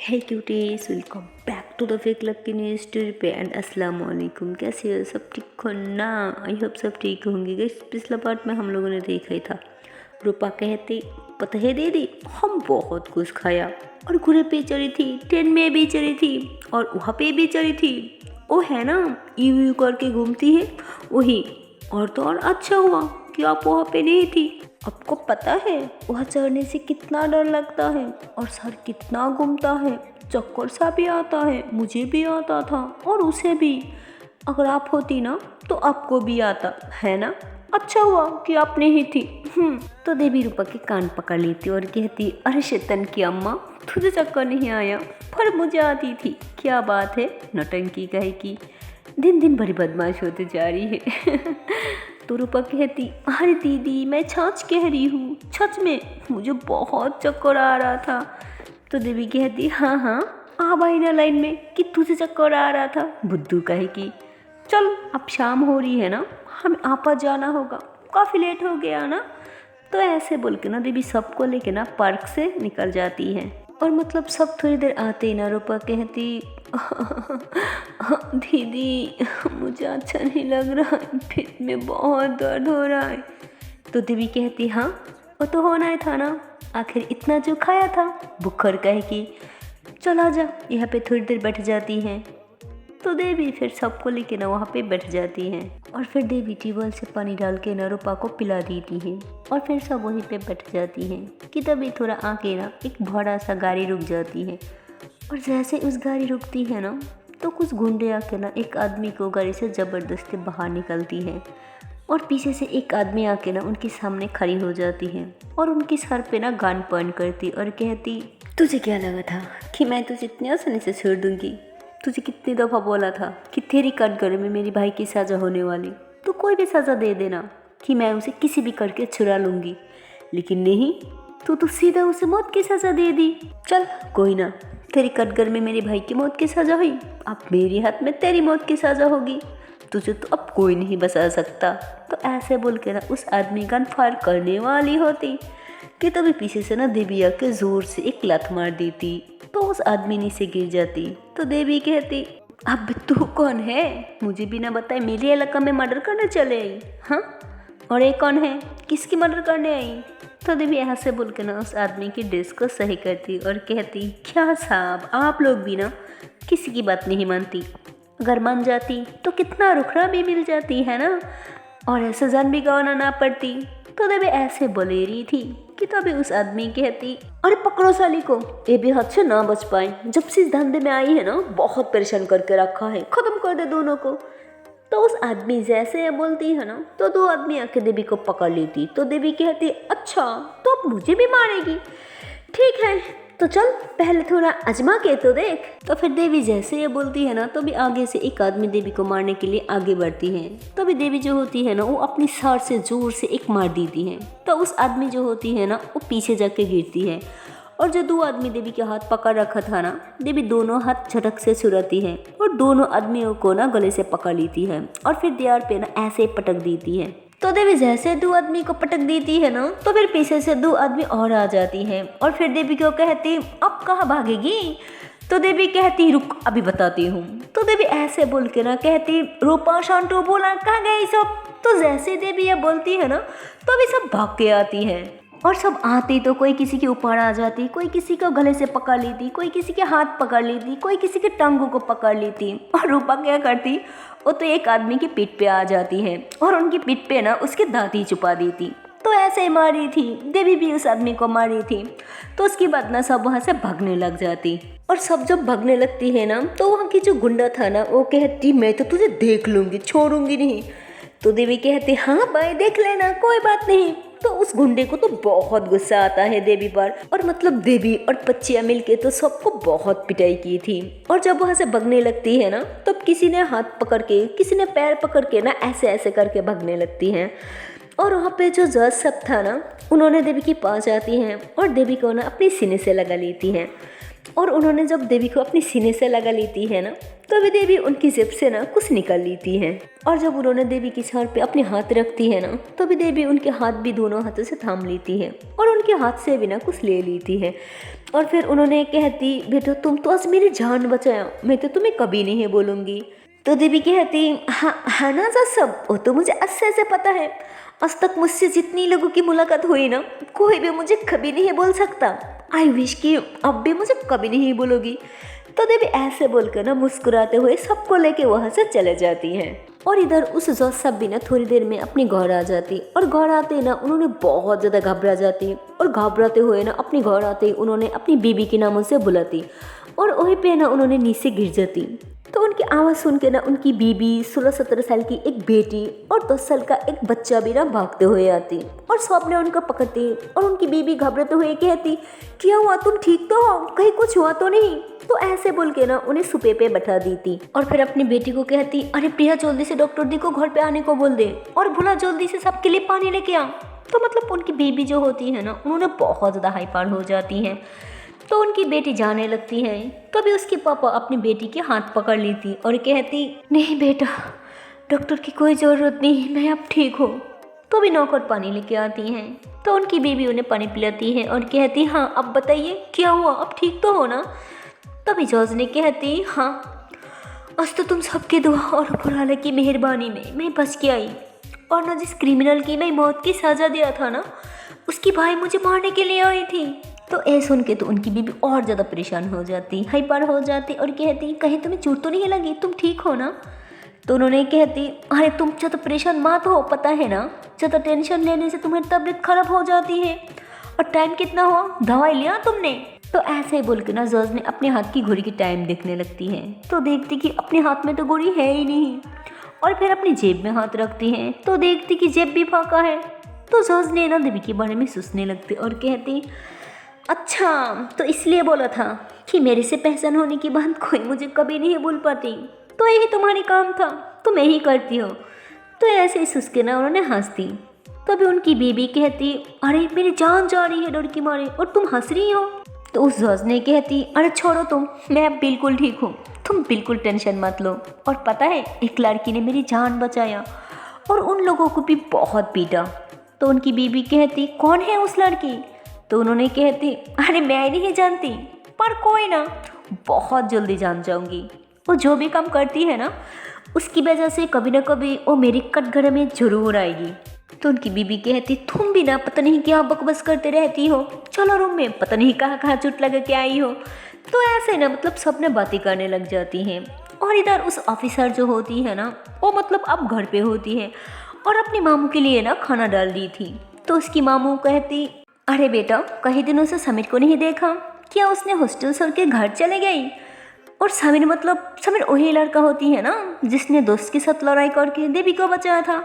Hey cuties, welcome back to the fake love की new story पे and अस्सलाम वालेकुम। कैसे हो? सब ठीक हो ना? आई होप सब ठीक होंगे। गाइस, पिछला पार्ट में हम लोगों ने देखा ही था। रूपा कहती, पता है दीदी, हम बहुत कुछ खाया और घोड़े पे चढ़ी थी, ट्रेन में भी चढ़ी थी और वहाँ पे भी चढ़ी थी। वो है ना, यू यू करके घूमती है वही। और तो और अच्छा हुआ कि आप वहाँ पे नहीं थी। आपको पता है वहाँ चढ़ने से कितना डर लगता है और सर कितना घूमता है, चक्कर सा भी आता है। मुझे भी आता था और उसे भी। अगर आप होती ना तो आपको भी आता है ना। अच्छा हुआ कि आप नहीं थी। तो देवी रूपा के कान पकड़ लेती और कहती, अरे शैतान की अम्मा, तुझे चक्कर नहीं आया पर मुझे आती थी। क्या बात है, नौटंकी कहे की दिन दिन बड़ी बदमाश होती जा रही है। तो रूपा कहती, अरे दीदी मैं सच कह रही हूँ, सच में मुझे बहुत चक्कर आ रहा था। तो देवी कहती, हाँ हाँ आ भाई ना लाइन में कि तुझे चक्कर आ रहा था। बुद्धू कहे कि चल अब शाम हो रही है ना, हमें आपस जाना होगा, काफ़ी लेट हो गया ना। तो ऐसे बोल के ना देवी सबको लेके ना पार्क से निकल जाती है। और मतलब सब थोड़ी देर आते ही ना रूपा कहती, दीदी मुझे अच्छा नहीं लग रहा है, पेट में बहुत दर्द हो रहा है। तो देवी कहती, हाँ वो तो होना ही था ना, आखिर इतना जो खाया था। बुखर कहे कि चल आ जा, यहाँ पे थोड़ी देर बैठ जाती हैं। तो देवी फिर सबको लेके ना वहाँ पे बैठ जाती हैं और फिर देवी ट्यूबवेल से पानी डाल के ना रूपा को पिला देती है और फिर सब वहीं पे बैठ जाती हैं कि तभी थोड़ा आगे ना एक बड़ा सा गाड़ी रुक जाती है। और जैसे उस गाड़ी रुकती है ना तो कुछ गुंडे आके ना एक आदमी को गाड़ी से ज़बरदस्ती बाहर निकलती है और पीछे से एक आदमी आके ना उनके सामने खड़ी हो जाती है और उनके सर पे ना गन पॉइंट करती और कहती, तुझे क्या लगा था कि मैं तुझे इतनी आसानी से छोड़ दूंगी? तुझे कितनी दफ़ा बोला था कि तेरी कटघरे में मेरे भाई की सज़ा होने वाली, तो कोई भी सज़ा दे देना कि मैं उसे किसी भी करके छुड़ा लूँगी। लेकिन नहीं, तो सीधा उसे मौत की सज़ा दे दी। चल कोई ना, तेरी कटघरे में मेरे भाई की मौत की सज़ा हुई, अब मेरे हाथ में तेरी मौत की सज़ा होगी। तुझे तो अब कोई नहीं बचा सकता। तो ऐसे बोल के ना उस आदमी गन फायर करने वाली होती कि तभी पीछे से ना देवी आके जोर से एक लात मार देती तो उस आदमी नीचे गिर जाती। तो देवी कहती, अब तू कौन है? मुझे भी ना बताए मेरे इलाका में मर्डर करने चले आई? हाँ, और ये कौन है, किसकी मर्डर करने आई? तो देवी यहाँ से बोल के ना उस आदमी की ड्रेस को सही करती और कहती, क्या साहब आप लोग भी ना किसी की बात नहीं मानती। अगर मान जाती तो कितना रुखड़ा भी मिल जाती है ना, और ऐसा जान भी गंवाना ना पड़ती। तो देवी ऐसे बोले रही थी कि तभी उस आदमी कहती, अरे पकड़ो साली को, ये भी हाथ से ना बच पाए। जब से इस धंधे में आई है ना बहुत परेशान करके रखा है, खत्म कर दे दोनों को। तो उस आदमी जैसे बोलती है ना तो दो आदमी आके देवी को पकड़ लेती। तो देवी कहती, अच्छा तो अब मुझे भी मारेगी? ठीक है तो चल पहले थोड़ा आजमा के तो देख। तो फिर देवी जैसे ये बोलती है ना तो भी आगे से एक आदमी देवी को मारने के लिए आगे बढ़ती है। तो भी देवी जो होती है ना वो अपनी सर से जोर से एक मार देती है। तो उस आदमी जो होती है ना वो पीछे जाके गिरती है और जो दो आदमी देवी के हाथ पकड़ रखा था ना, देवी दोनों हाथ झटक से छुड़ाती है और दोनों आदमियों को ना गले से पकड़ लेती है और फिर दीवार पे ना ऐसे पटक देती है। तो देवी जैसे दो आदमी को पटक देती है ना तो फिर पीछे से दो आदमी और आ जाती हैं और फिर देवी को कहती, अब कहाँ भागेगी? तो देवी कहती, रुक अभी बताती हूँ। तो देवी ऐसे बोल के ना कहती, रूपा शांटू बोला कहाँ गई सब? तो जैसे देवी ये बोलती है ना तो अभी सब भाग के आती है और सब आती तो कोई किसी के ऊपर आ जाती, कोई किसी को गले से पकड़ लेती, कोई किसी के हाथ पकड़ लेती, कोई किसी के टांगों को पकड़ लेती। और रूपा क्या करती, वो तो एक आदमी की पीठ पे आ जाती है और उनकी पीठ पे ना उसके दांती छुपा देती। तो ऐसे ही मारी थी देवी भी उस आदमी को मारी थी। तो उसके बाद ना सब वहाँ से भागने लग जाती और सब जब भागने लगती है ना तो वहाँ की जो गुंडा था ना वो कहती, मैं तो तुझे देख लूँगी, छोड़ूंगी नहीं। तो देवी कहती, हाँ भाई देख लेना, कोई बात नहीं। तो उस गुंडे को तो बहुत गुस्सा आता है देवी पर और मतलब देवी और बच्चियां मिलके तो सबको बहुत पिटाई की थी। और जब वहां से भागने लगती है ना तो किसी ने हाथ पकड़ के, किसी ने पैर पकड़ के ना ऐसे ऐसे करके भागने लगती हैं। और वहाँ पे जो जज सब था ना उन्होंने देवी के पास जाती हैं और देवी को ना अपने सीने से लगा लेती हैं। और उन्होंने जब देवी को अपने सीने से लगा लेती है ना, तो अभी देवी उनकी जेब से ना कुछ निकाल लेती है। और जब उन्होंने देवी की सर पे अपने हाथ रखती है ना, तो अभी देवी उनके हाथ भी दोनों हाथों से थाम लेती है और उनके हाथ से भी ना कुछ ले लेती है। और फिर उन्होंने कहती, बेटा तुम तो आज मेरी जान बचाया, मैं तो तुम्हें कभी नहीं बोलूँगी। तो देवी कहती, हाँ ना सब, वो तो मुझे अच्छे से पता है। आज तक मुझसे जितनी लोगों की मुलाकात हुई ना, कोई भी मुझे कभी नहीं बोल सकता। आई विश कि अब भी मुझे कभी नहीं बोलोगी। तो देवी ऐसे बोलकर ना मुस्कुराते हुए सबको लेके वहाँ से चले जाती हैं। और इधर उस जोश सब भी ना थोड़ी देर में अपनी घर आ जाती, और घर आते ना उन्होंने बहुत ज़्यादा घबरा जाती, और घबराते हुए ना अपनी घर आते ही उन्होंने अपनी बीबी के नामों से बुलाती, और वहीं पे ना उन्होंने नीचे गिर जाती। तो उनकी आवाज़ सुन के ना उनकी बीबी, 16-17 साल की एक बेटी और 10 साल का एक बच्चा भी ना भागते हुए आती, और सब ने उनको पकड़ती, और उनकी बीबी घबराते हुए कहती, क्या हुआ, तुम ठीक तो हो, कहीं कुछ हुआ तो नहीं? तो ऐसे बोल के ना उन्हें सुपे पे बैठा दी थी। और फिर अपनी बेटी को कहती, अरे प्रिया जल्दी से डॉक्टर दी को घर पे आने को बोल दे, और भूला जल्दी से सबके लिए पानी लेके आ। तो मतलब उनकी बेबी जो होती है ना, उन्होंने बहुत ज़्यादा हाइपर हो जाती हैं। तो उनकी बेटी जाने लगती है। तभी उसके पापा अपनी बेटी के हाथ पकड़ लेती और कहती, नहीं बेटा, डॉक्टर की कोई ज़रूरत नहीं, मैं अब ठीक हूँ। तो भी नौकर पानी लेके आती हैं। तो उनकी बीवी उन्हें पानी पिलाती है और कहती, हाँ अब बताइए क्या हुआ, अब ठीक तो हो ना? तभी जॉर्ज ने कहती, हाँ आज तो तुम सबके दुआ और ऊपर वाले की मेहरबानी में मैं बच के आई, और ना जिस क्रिमिनल की मैं मौत की सजा दिया था ना, उसकी भाई मुझे मारने के लिए आई थी। तो ये सुन के तो उनकी बीबी और ज़्यादा परेशान हो जाती, हाइपर हो जाती, और कहती, कहीं तुम्हें चोट तो नहीं लगी, तुम ठीक हो ना? तो उन्होंने कहती, अरे तुम ज़्यादा परेशान मत हो, पता है ना ज़्यादा टेंशन लेने से तुम्हारी तबीयत खराब हो जाती है। और टाइम कितना हुआ, दवाई लिया तुमने? तो ऐसे ही बोल के ना जॉर्ज ने अपने हाथ की घड़ी की टाइम देखने लगती है। तो देखती कि अपने हाथ में तो घड़ी है ही नहीं, और फिर अपनी जेब में हाथ रखती है तो देखती कि जेब भी फाका है। तो जॉर्ज ने ना देवी के बारे में सोचने लगती और कहती, अच्छा तो इसलिए बोला था कि मेरे से पहचान होने की बात कोई मुझे कभी नहीं भूल पाती, तो यही तुम्हारी काम था, तुम यही करती हो। तो ऐसे ही सुस्के ना उन्होंने हंस दी। तभी उनकी बीबी कहती, अरे मेरी जान जा रही है डर की मारे, और तुम हंस रही हो? तो उस जॉर्ज ने कहती, अरे छोड़ो तुम, मैं अब बिल्कुल ठीक हूँ, तुम बिल्कुल टेंशन मत लो। और पता है एक लड़की ने मेरी जान बचाया और उन लोगों को भी बहुत पीटा। तो उनकी बीबी कहती, कौन है उस लड़की? तो उन्होंने कहती, अरे मैं नहीं जानती, पर कोई ना, बहुत जल्दी जान जाऊंगी। वो जो भी काम करती है ना, उसकी वजह से कभी ना कभी वो मेरी कटघरे में जरूर आएगी। तो उनकी बीबी कहती, तुम भी ना पता नहीं क्या बकबस करते रहती हो, चलो रूम में, पता नहीं कहाँ कहाँ चोट लगा के आई हो। तो ऐसे ना मतलब सब ने बातें करने लग जाती हैं। और इधर उस ऑफिसर जो होती है ना, वो मतलब अब घर पे होती है और अपने मामू के लिए ना खाना डाल दी थी। तो उसकी मामू कहती, अरे बेटा कई दिनों से समीर को नहीं देखा, क्या उसने हॉस्टल छोड़ के घर चले गई? और समीर मतलब समीर वही लड़का होती है ना जिसने दोस्त के साथ लड़ाई करके देवी को बचाया था।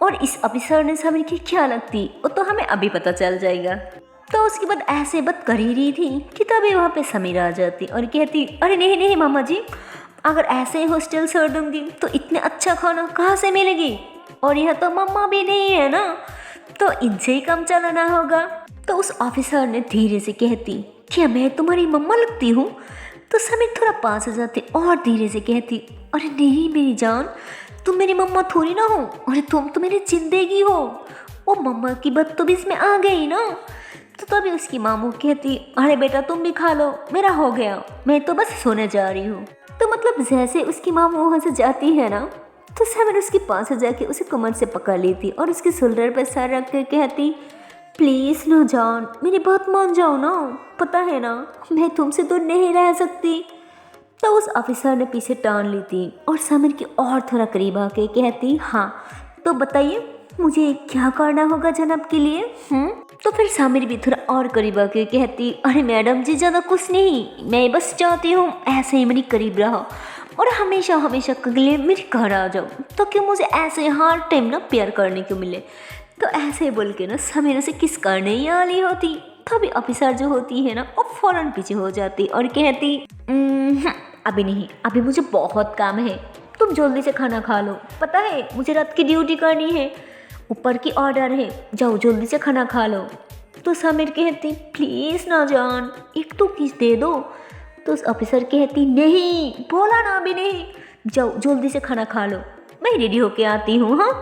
और इस ऑफिसर ने समीर की क्या लगती, वो तो हमें अभी पता चल जाएगा। तो उसके बाद ऐसे बात कर ही रही थी कि तभी वहाँ पे समीर आ जाती और कहती, अरे नहीं नहीं मामा जी, अगर ऐसे ही हॉस्टल छोड़ दूंगी तो इतने अच्छा खाना कहाँ से मिलेगी, और यह तो मम्मा भी नहीं है ना, तो इनसे ही काम चलाना होगा। तो उस ऑफिसर ने धीरे से कहती, क्या मैं तुम्हारी मम्मा लगती हूँ? तो समीर थोड़ा पास हो जाती और धीरे से कहती, अरे नहीं मेरी जान, तुम मेरी मम्मा थोड़ी ना हो, अरे तुम तो मेरी जिंदगी हो। वो मम्मा की बात तो भी इसमें आ गई ना। तो तभी उसकी मामू कहती, अरे बेटा तुम भी खा लो, मेरा हो गया, मैं तो बस सोने जा रही हूँ। तो मतलब जैसे उसकी मामू वहाँ से जाती है ना, तो समीर उसके पास जाके उसे कमर से पकड़ लेती और उसके शोल्डर पर सर रख कर कहती, प्लीज़ ना जान, मेरी बात मान जाओ ना, पता है ना मैं तुमसे दूर नहीं रह सकती। तो उस ऑफिसर ने पीछे टान ली थी और समीर की और थोड़ा करीब आके कहती, हाँ तो बताइए मुझे क्या करना होगा जनाब के लिए? तो फिर समीर भी थोड़ा और करीब आके कहती, अरे मैडम जी ज़्यादा कुछ नहीं, मैं बस चाहती हूँ ऐसे ही मेरी करीब रहो और हमेशा हमेशा के लिए मेरे घर आ जाओ, तो कि मुझे ऐसे हर टाइम ना प्यार करने को मिले। तो ऐसे बोल के ना समीर से किस करने ही वाली होती। तभी ऑफिसर जो होती है ना, वो फौरन पीछे हो जाती और कहती, अभी नहीं, अभी मुझे बहुत काम है, तुम जल्दी से खाना खा लो, पता है मुझे रात की ड्यूटी करनी है, ऊपर की ऑर्डर है, जाओ जल्दी से खाना खा लो। तो सामिर कहती प्लीज़ ना जान, एक तो किस दे दो। तो उस ऑफिसर कहती नहीं, बोला ना अभी नहीं, जाओ जल्दी से खाना खा लो, मैं रेडी होके आती हूँ। हाँ,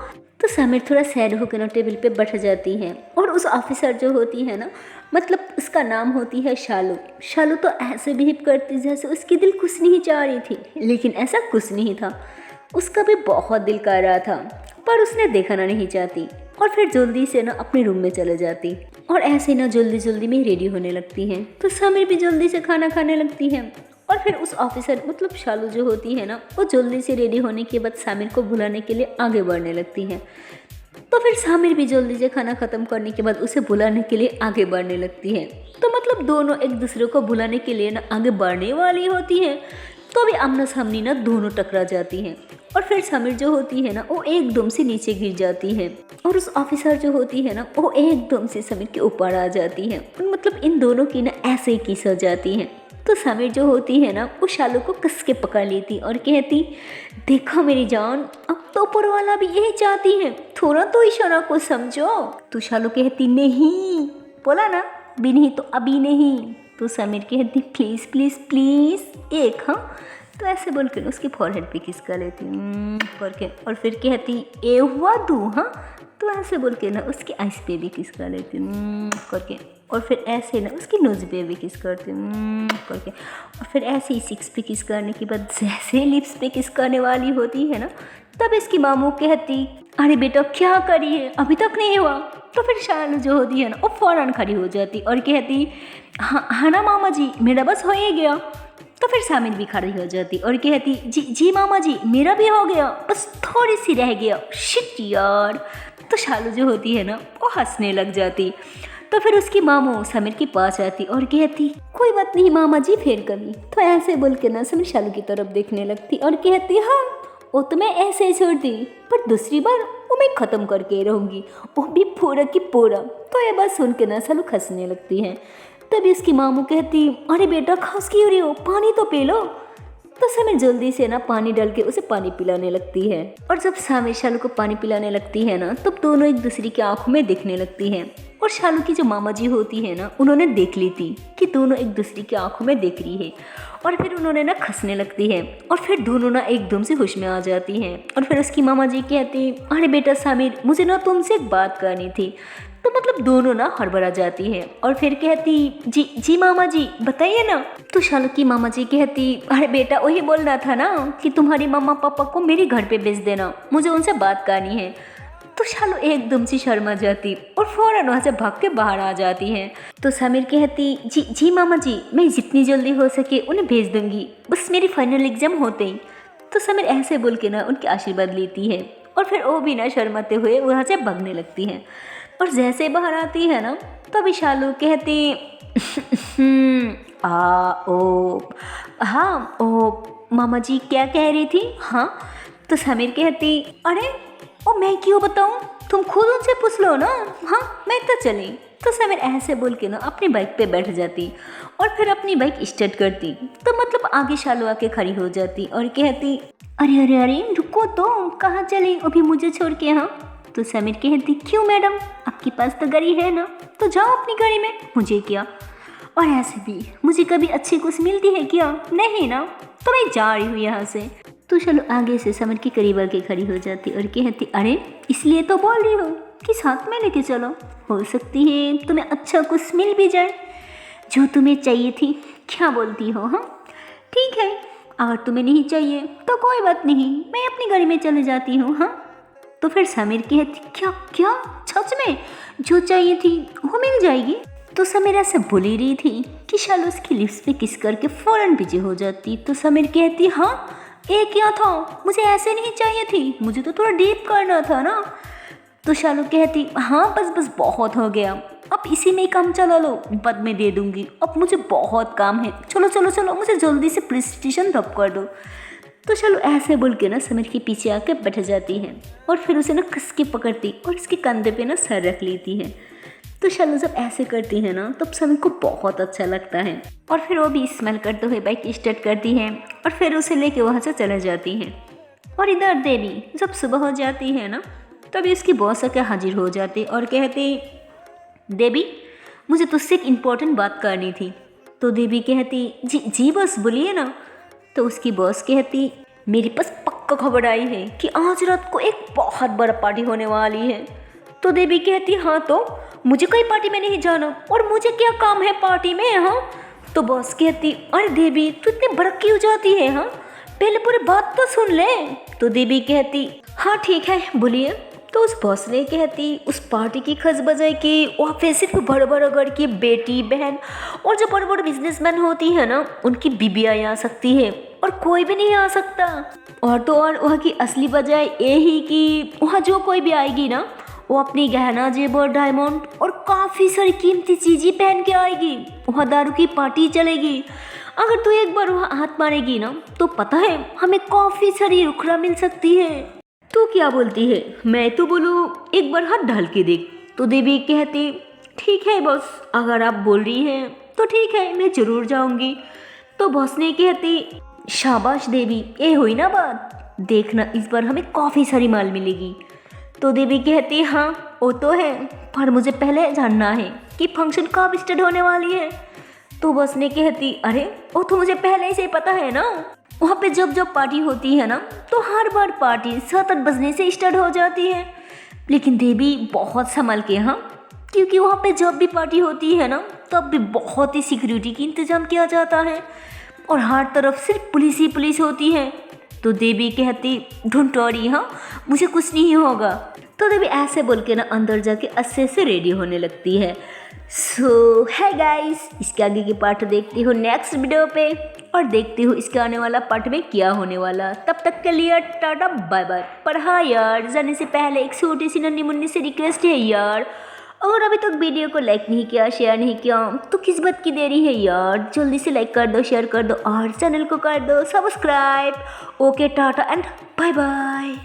तो सामिर थोड़ा सैड होकर ना टेबल पे बैठ जाती है। और उस ऑफिसर जो होती है ना, मतलब उसका नाम होती है शालू। शालू तो ऐसे बिहेव करती जैसे उसकी दिल कुछ नहीं चाह रही थी, लेकिन ऐसा कुछ नहीं था, उसका भी बहुत दिल कर रहा था, पर उसने देखना नहीं चाहती। और फिर जल्दी से ना अपने रूम में चले जाती और ऐसे ना जल्दी जल्दी में रेडी होने लगती हैं। तो सामिर भी जल्दी से खाना खाने लगती है। और फिर उस ऑफिसर मतलब शालू जो होती है ना, वो जल्दी से रेडी होने के बाद सामिर को बुलाने के लिए आगे बढ़ने लगती है। तो फिर सामिर भी जल्दी से खाना ख़त्म करने के बाद उसे बुलाने के लिए आगे बढ़ने लगती है। तो मतलब दोनों एक दूसरे को बुलाने के लिए ना आगे बढ़ने वाली होती है, तो भी आमना सामनी ना दोनों टकरा जाती हैं। और फिर सामिर जो होती है ना, वो एकदम से नीचे गिर जाती है और उस ऑफिसर जो होती है ना, वो एकदम से सामिर के ऊपर आ जाती है। मतलब इन दोनों की ना ऐसे ही किस हो जाती है। तो सामिर जो होती है ना, वो शालू को कस के पकड़ लेती और कहती देखो मेरी जान, अब तो ऊपर वाला भी यही चाहती है, थोड़ा तो इशारा को समझो। तो शालू कहती नहीं, बोला ना अभी नहीं तो अभी नहीं। तो सामिर कहती प्लीज़ प्लीज़ प्लीज़ एक। हाँ, तो ऐसे बोल के उसके फॉरहेड पे किस कर लेती करके, और फिर कहती ए हुआ दू। हाँ, तो ऐसे बोल के ना उसकी आइस पे भी किस कर लेती करके, और फिर ऐसे ना उसकी नोज पे भी किस करती करके, और फिर ऐसे ही सिक्स पे किस करने के बाद जैसे लिप्स पे किस करने वाली होती है ना, तब इसकी मामू कहती अरे बेटा क्या करी है, अभी तक नहीं हुआ। तो फिर शालू जो होती है ना, वो फौरन खड़ी हो जाती और कहती हाँ ना मामा जी, मेरा बस हो ही गया। तो फिर सामिर भी खड़ी हो जाती और कहती जी जी मामा जी, मेरा भी हो गया, बस थोड़ी सी रह गया, शिट यार। तो शालू जो होती है ना, वो हंसने लग जाती। तो फिर उसकी मामू समीर के पास आती और कहती कोई बात नहीं मामा जी, फिर कभी। तो ऐसे बोल के ना समीर शालू की तरफ देखने लगती और कहती हाँ वो तो मैं ऐसे ही छोड़ दी, पर दूसरी बार वो मैं ख़त्म करके रहूँगी, वो भी पूरा की पूरा। तो ये बात सुन के ना शालू हंसने लगती है। तभी उसकी मामू कहती अरे बेटा खांस क्यों रही हो, पानी तो पी लो। तो समीर जल्दी से ना पानी डाल के उसे पानी पिलाने लगती है। और जब समीर शालू को पानी पिलाने लगती है ना, तब दोनों एक दूसरे की आंखों में देखने लगती हैं। और शालू की जो मामा जी होती है ना, उन्होंने देख ली थी कि दोनों एक दूसरे की आंखों में देख रही है, और फिर उन्होंने ना हंसने लगती है और फिर दोनों ना एकदम से होश में आ जाती हैं। और फिर उसकी मामा जी कहती अरे बेटा समीर, मुझे ना तुमसे एक बात करनी थी। तो मतलब दोनों ना हड़बड़ा जाती हैं और फिर कहती जी जी मामा जी बताइए ना। तो शालू की मामा जी कहती अरे बेटा वही बोलना था ना कि तुम्हारी मम्मा पापा को मेरे घर पे भेज देना, मुझे उनसे बात करनी है। तो शालू एकदम से शर्मा जाती और फौरन वहाँ से भाग के बाहर आ जाती है। तो समीर कहती जी जी मामा जी, मैं जितनी जल्दी हो सके उन्हें भेज दूंगी, बस मेरी फाइनल एग्जाम होते ही। तो समीर ऐसे बोल के ना उनके आशीर्वाद लेती है और फिर वो भी ना शर्माते हुए वहाँ से भागने लगती है। और जैसे बाहर आती है ना, तभी शालू कहती हाँ ओ मामा जी क्या कह रही थी। हाँ, तो समीर कहती अरे ओ मैं क्यों बताऊँ, तुम खुद उनसे पूछ लो ना। हाँ मैं तो चली। तो समीर ऐसे बोल के ना अपनी बाइक पे बैठ जाती और फिर अपनी बाइक स्टार्ट करती। तो मतलब आगे शालू आके खड़ी हो जाती और कहती अरे अरे अरे रुको तो, कहाँ चली अभी मुझे छोड़ के। हाँ, तो समीर कहती क्यों मैडम, आपके पास तो गाड़ी है ना, तो जाओ अपनी गाड़ी में, मुझे क्या। और ऐसे भी मुझे कभी अच्छी कुछ मिलती है क्या, नहीं ना, तो मैं जा रही हूँ यहाँ से। तो चलो आगे से समीर की करीब आके खड़ी हो जाती और कहती अरे इसलिए तो बोल रही हो कि साथ में लेके चलो, हो सकती है तुम्हें अच्छा कुछ मिल भी जाए जो तुम्हें चाहिए थी। क्या बोलती हो। हाँ ठीक है, अगर तुम्हें नहीं चाहिए तो कोई बात नहीं, मैं अपनी गाड़ी में चले जाती हूँ। हाँ, तो फिर समीर कहती क्या क्या सच में, जो चाहिए थी वो मिल जाएगी। तो समीर ऐसे बोल ही रही थी कि शालू उसकी लिप्स पे किस करके फौरन पीछे हो जाती। तो समीर कहती हाँ ये क्या था, मुझे ऐसे नहीं चाहिए थी, मुझे तो थोड़ा डीप करना था ना। तो शालू कहती हाँ बस बस बहुत हो गया, अब इसी में ही काम चला लो, बाद में दे दूंगी, अब मुझे बहुत काम है, चलो चलो चलो मुझे जल्दी से पुलिस स्टेशन ड्रॉप कर दो। तो चलो ऐसे बोल के ना समीर के पीछे आके बैठ जाती है और फिर उसे ना कस के पकड़ती और उसके कंधे पे ना सर रख लेती है। तो शालू जब ऐसे करती है ना, तब समीर को बहुत अच्छा लगता है और फिर वो भी स्मेल करते हुए बाइक स्टार्ट करती है और फिर उसे लेके वहाँ से चले जाती है। और इधर देवी जब सुबह हो जाती है ना, तभी उसकी बॉस आके हाजिर हो जाती और कहती देवी मुझे तुझसे एक इम्पोर्टेंट बात करनी थी। तो देवी कहती जी जी बस बोलिए ना। तो उसकी बॉस कहती मेरे पास पक्का खबर आई है कि आज रात को एक बहुत बड़ा पार्टी होने वाली है। तो देवी कहती हाँ तो मुझे कोई पार्टी में नहीं जाना और मुझे क्या काम है पार्टी में। हाँ तो बॉस कहती अरे देवी तू इतनी भड़क क्यों जाती है, हाँ पहले पूरी बात तो सुन ले। तो देवी कहती हाँ ठीक है बोलिए। तो उस बॉस ने कहती उस पार्टी की खज बजाई कि वहाँ पे सिर्फ बड़े बड़े घर की बेटी बहन और जो बड़े बड़े बिजनेसमैन होती है ना उनकी बीबियाँ आ सकती है और कोई भी नहीं आ सकता। और तो और वहाँ की असली वजह ये ही कि वहाँ जो कोई भी आएगी ना वो अपनी गहना जेवर डायमंड और काफ़ी सारी कीमती चीज़ें पहन के आएगी। वहाँ दारू की पार्टी चलेगी। अगर तू एक बार वहाँ हाथ मारेगी ना तो पता है हमें काफ़ी सारी रुखड़ा मिल सकती है। तू क्या बोलती है, मैं तो बोलूँ एक बार हाथ डाल के देख। तो देवी कहती ठीक है बॉस अगर आप बोल रही हैं तो ठीक है मैं ज़रूर जाऊँगी। तो बॉस ने कहती शाबाश देवी ये हुई ना बात, देखना इस बार हमें काफ़ी सारी माल मिलेगी। तो देवी कहती हाँ वो तो है पर मुझे पहले जानना है कि फंक्शन कब स्टार्ट होने वाली है। तो बॉस ने कहती अरे वो तो मुझे पहले से ही पता है ना, वहाँ पे जब जब पार्टी होती है ना तो हर बार पार्टी 7-8 बजने से स्टार्ट हो जाती है। लेकिन देवी बहुत संभल के, हाँ क्योंकि वहाँ पे जब भी पार्टी होती है ना तब भी बहुत ही सिक्योरिटी की इंतजाम किया जाता है और हर तरफ सिर्फ पुलिस ही पुलिस होती है। तो देवी कहती डोंट वरी, हाँ मुझे कुछ नहीं होगा। तो देवी ऐसे बोल के ना अंदर जाके अच्छे से रेडी होने लगती है। सो है गाइस इसके आगे की पार्ट देखती हूँ नेक्स्ट वीडियो पे और देखती हूँ इसके आने वाला पार्ट में क्या होने वाला। तब तक के लिए टाटा बाय बाय। पर हाँ यार जाने से पहले एक छोटी सी नन्ही मुन्नी से रिक्वेस्ट है यार, अगर अभी तक वीडियो को लाइक नहीं किया शेयर नहीं किया तो किस बात की देरी है यार, जल्दी से लाइक कर दो शेयर कर दो और चैनल को कर दो subscribe. Okay tata and bye bye.